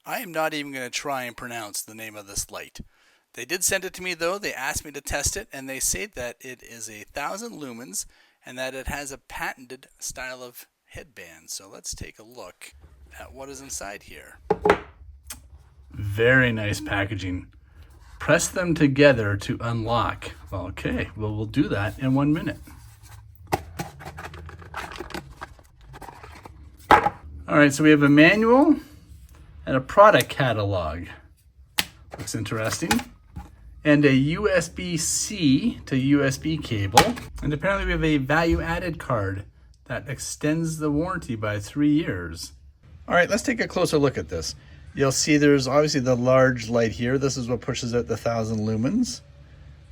I am not even going to try and pronounce the name of this light. They did send it to me though. They asked me to test it, and they say that it is 1,000 lumens and that it has a patented style of headband. So let's take a look at what is inside here. Very nice packaging. Press them together to unlock. Okay, well, we'll do that in 1 minute. All right, so we have a manual and a product catalog. Looks interesting. And a USB-C to USB cable. And apparently we have a value-added card that extends the warranty by 3 years. All right, let's take a closer look at this. You'll see there's obviously the large light here. This is what pushes out the 1,000 lumens.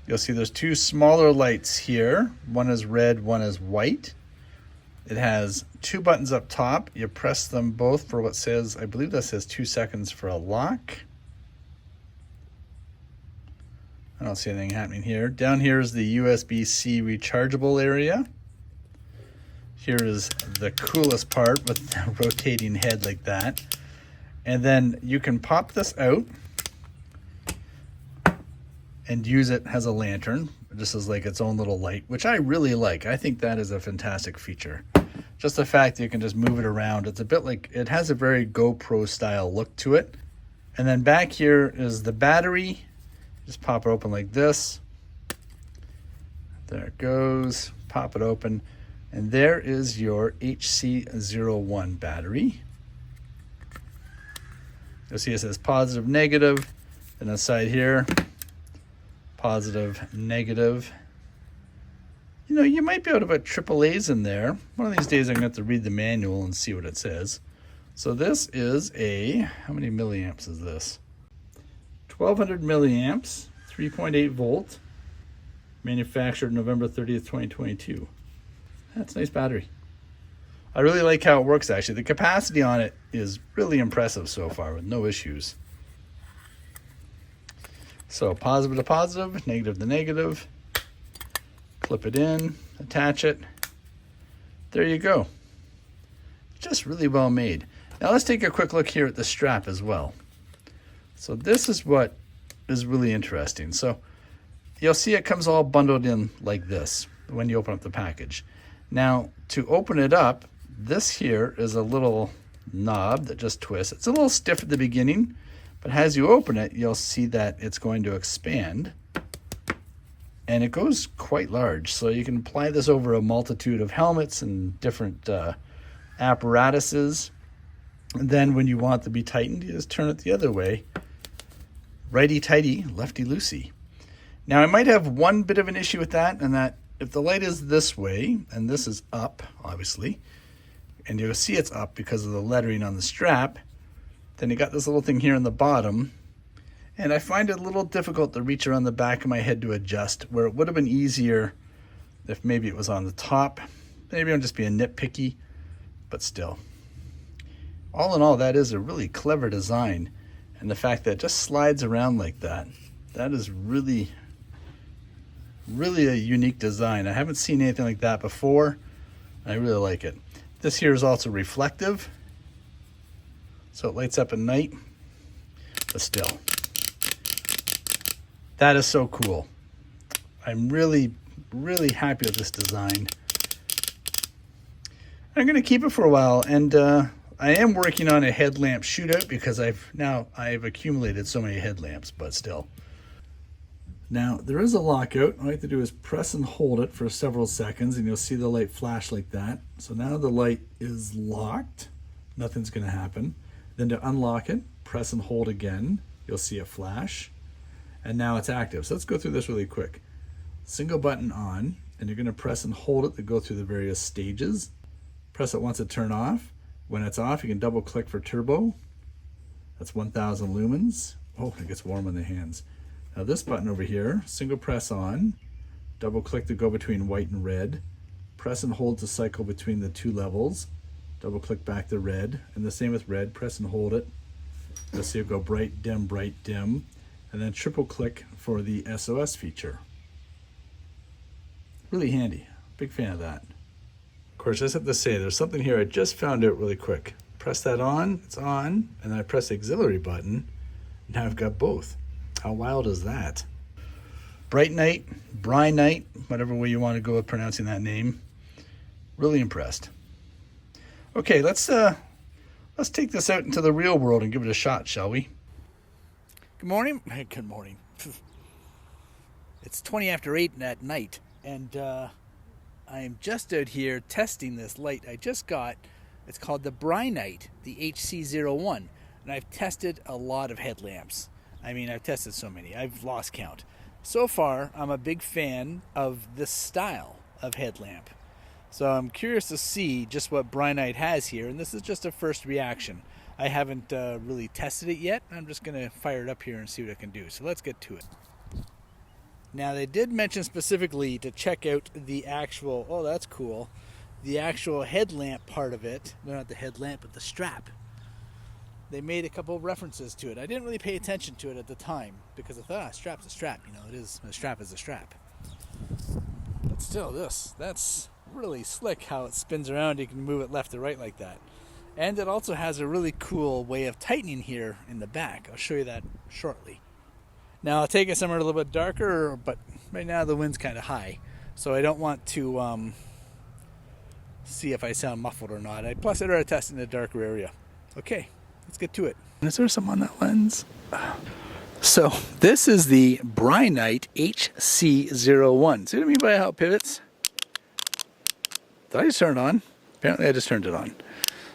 You'll see there's two smaller lights here. One is red, one is white. It has two buttons up top. You press them both for what says, I believe that says 2 seconds for a lock. I don't see anything happening here. Down here is the USB-C rechargeable area. Here is the coolest part with the rotating head like that. And then you can pop this out and use it as a lantern. This is like its own little light, which I really like. I think that is a fantastic feature. Just the fact that you can just move it around. It's a bit like, it has a very GoPro style look to it. And then back here is the battery. Just pop it open like this. There it goes. Pop it open. And there is your HC01 battery. You'll see it says positive, negative. And inside here, positive, negative. You know, you might be able to put AAAs in there. One of these days I'm going to have to read the manual and see what it says. So this is how many milliamps is this? 1,200 milliamps, 3.8 volt, manufactured November 30th, 2022. That's a nice battery. I really like how it works actually. The capacity on it is really impressive so far with no issues. So positive to positive, negative to negative. Clip it in, attach it. There you go. Just really well made. Now let's take a quick look here at the strap as well. So this is what is really interesting. So you'll see it comes all bundled in like this when you open up the package. Now to open it up, this here is a little knob that just twists. It's a little stiff at the beginning, but as you open it, you'll see that it's going to expand. And it goes quite large, so you can apply this over a multitude of helmets and different apparatuses. And then when you want it to be tightened, you just turn it the other way. Righty-tighty, lefty-loosey. Now, I might have one bit of an issue with that, and that if the light is this way, and this is up, obviously, and you'll see it's up because of the lettering on the strap, then you got this little thing here in the bottom. And I find it a little difficult to reach around the back of my head to adjust, where it would have been easier if maybe it was on the top. Maybe I'm just being nitpicky, but still. All in all, that is a really clever design. And the fact that it just slides around like that, that is really, really a unique design. I haven't seen anything like that before. I really like it. This here is also reflective, so it lights up at night, but still. That is so cool. I'm really, really happy with this design. I'm going to keep it for a while, and I am working on a headlamp shootout because I've accumulated so many headlamps, but still. Now, there is a lockout. All I have to do is press and hold it for several seconds, and you'll see the light flash like that. So now the light is locked. Nothing's going to happen. Then to unlock it, press and hold again. You'll see a flash. And now it's active. So let's go through this really quick. Single button on, and you're going to press and hold it to go through the various stages. Press it once to turn off. When it's off, you can double click for turbo. That's 1,000 lumens. Oh, it gets warm in the hands. Now this button over here, single press on, double click to go between white and red. Press and hold to cycle between the two levels. Double click back to red, and the same with red, press and hold it. You'll see it go bright, dim. And then triple click for the SOS feature. Really handy. Big fan of that. Of course, I just have to say, there's something here I just found out really quick. Press that on, it's on, and then I press the auxiliary button. Now I've got both. How wild is that? Brinyte, Brinyte, whatever way you want to go with pronouncing that name. Really impressed. Okay, let's take this out into the real world and give it a shot, shall we? Good morning. Good morning. It's 20 after 8 at night, and I am just out here testing this light I just got. It's called the Brinyte, the HC01, and I've tested a lot of headlamps. I mean, I've tested so many, I've lost count. So far, I'm a big fan of this style of headlamp. So I'm curious to see just what Brinyte has here, and this is just a first reaction. I haven't really tested it yet. I'm just going to fire it up here and see what it can do. So let's get to it. Now, they did mention specifically to check out the actual, oh, that's cool, the actual headlamp part of it. No, not the headlamp, but the strap. They made a couple of references to it. I didn't really pay attention to it at the time because I thought, strap's a strap. You know, it is, a strap is a strap. But still, that's really slick how it spins around. You can move it left to right like that. And it also has a really cool way of tightening here in the back. I'll show you that shortly. Now I'll take it somewhere a little bit darker, but right now the wind's kind of high, so I don't want to see if I sound muffled or not. Plus I'd rather test in a darker area. Okay, let's get to it. Is there some on that lens? So this is the Brinyte HC01. See what I mean by how it pivots? Did I just turn it on? Apparently I just turned it on.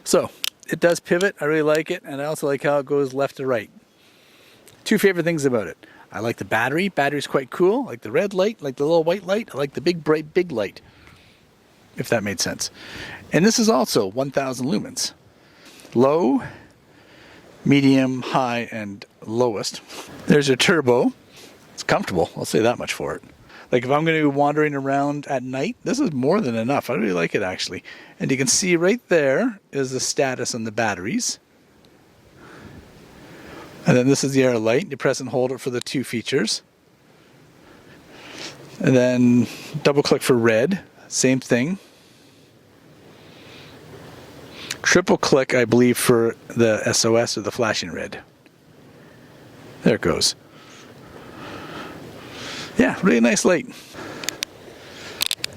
So it does pivot. I really like it, and I also like how it goes left to right. Two favorite things about it. I like the battery. Battery's quite cool. I like the red light, like the little white light. I like the big, bright, big light, if that made sense. And this is also 1000 lumens. Low, medium, high, and lowest. There's a turbo. It's comfortable. I'll say that much for it. Like if I'm going to be wandering around at night, this is more than enough. I really like it actually. And you can see right there is the status on the batteries. And then this is the air light. You press and hold it for the two features. And then double click for red. Same thing. Triple click, I believe, for the SOS or the flashing red. There it goes. Yeah, really nice light.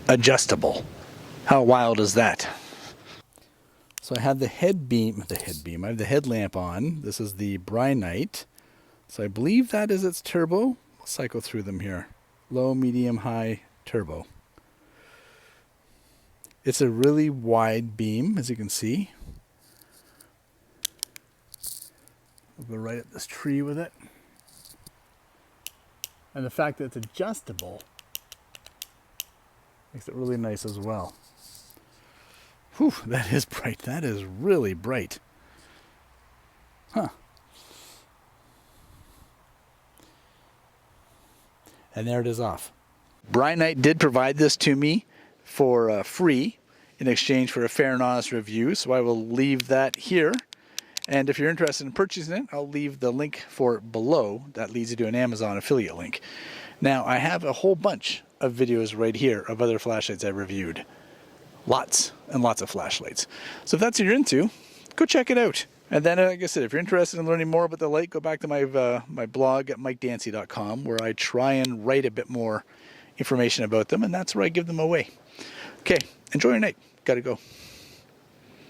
Adjustable. How wild is that? So I have the I have the headlamp on. This is the Brinyte. So I believe that is its turbo. We'll cycle through them here. Low, medium, high, turbo. It's a really wide beam, as you can see. We'll go right at this tree with it. And the fact that it's adjustable makes it really nice as well. Whew, that is bright. That is really bright. Huh. And there it is off. Brinyte did provide this to me for free in exchange for a fair and honest review, so I will leave that here. And if you're interested in purchasing it, I'll leave the link for it below. That leads you to an Amazon affiliate link. Now, I have a whole bunch of videos right here of other flashlights I've reviewed. Lots and lots of flashlights. So if that's what you're into, go check it out. And then, like I said, if you're interested in learning more about the light, go back to my blog at mikedancy.com, where I try and write a bit more information about them, and that's where I give them away. Okay, enjoy your night. Gotta go.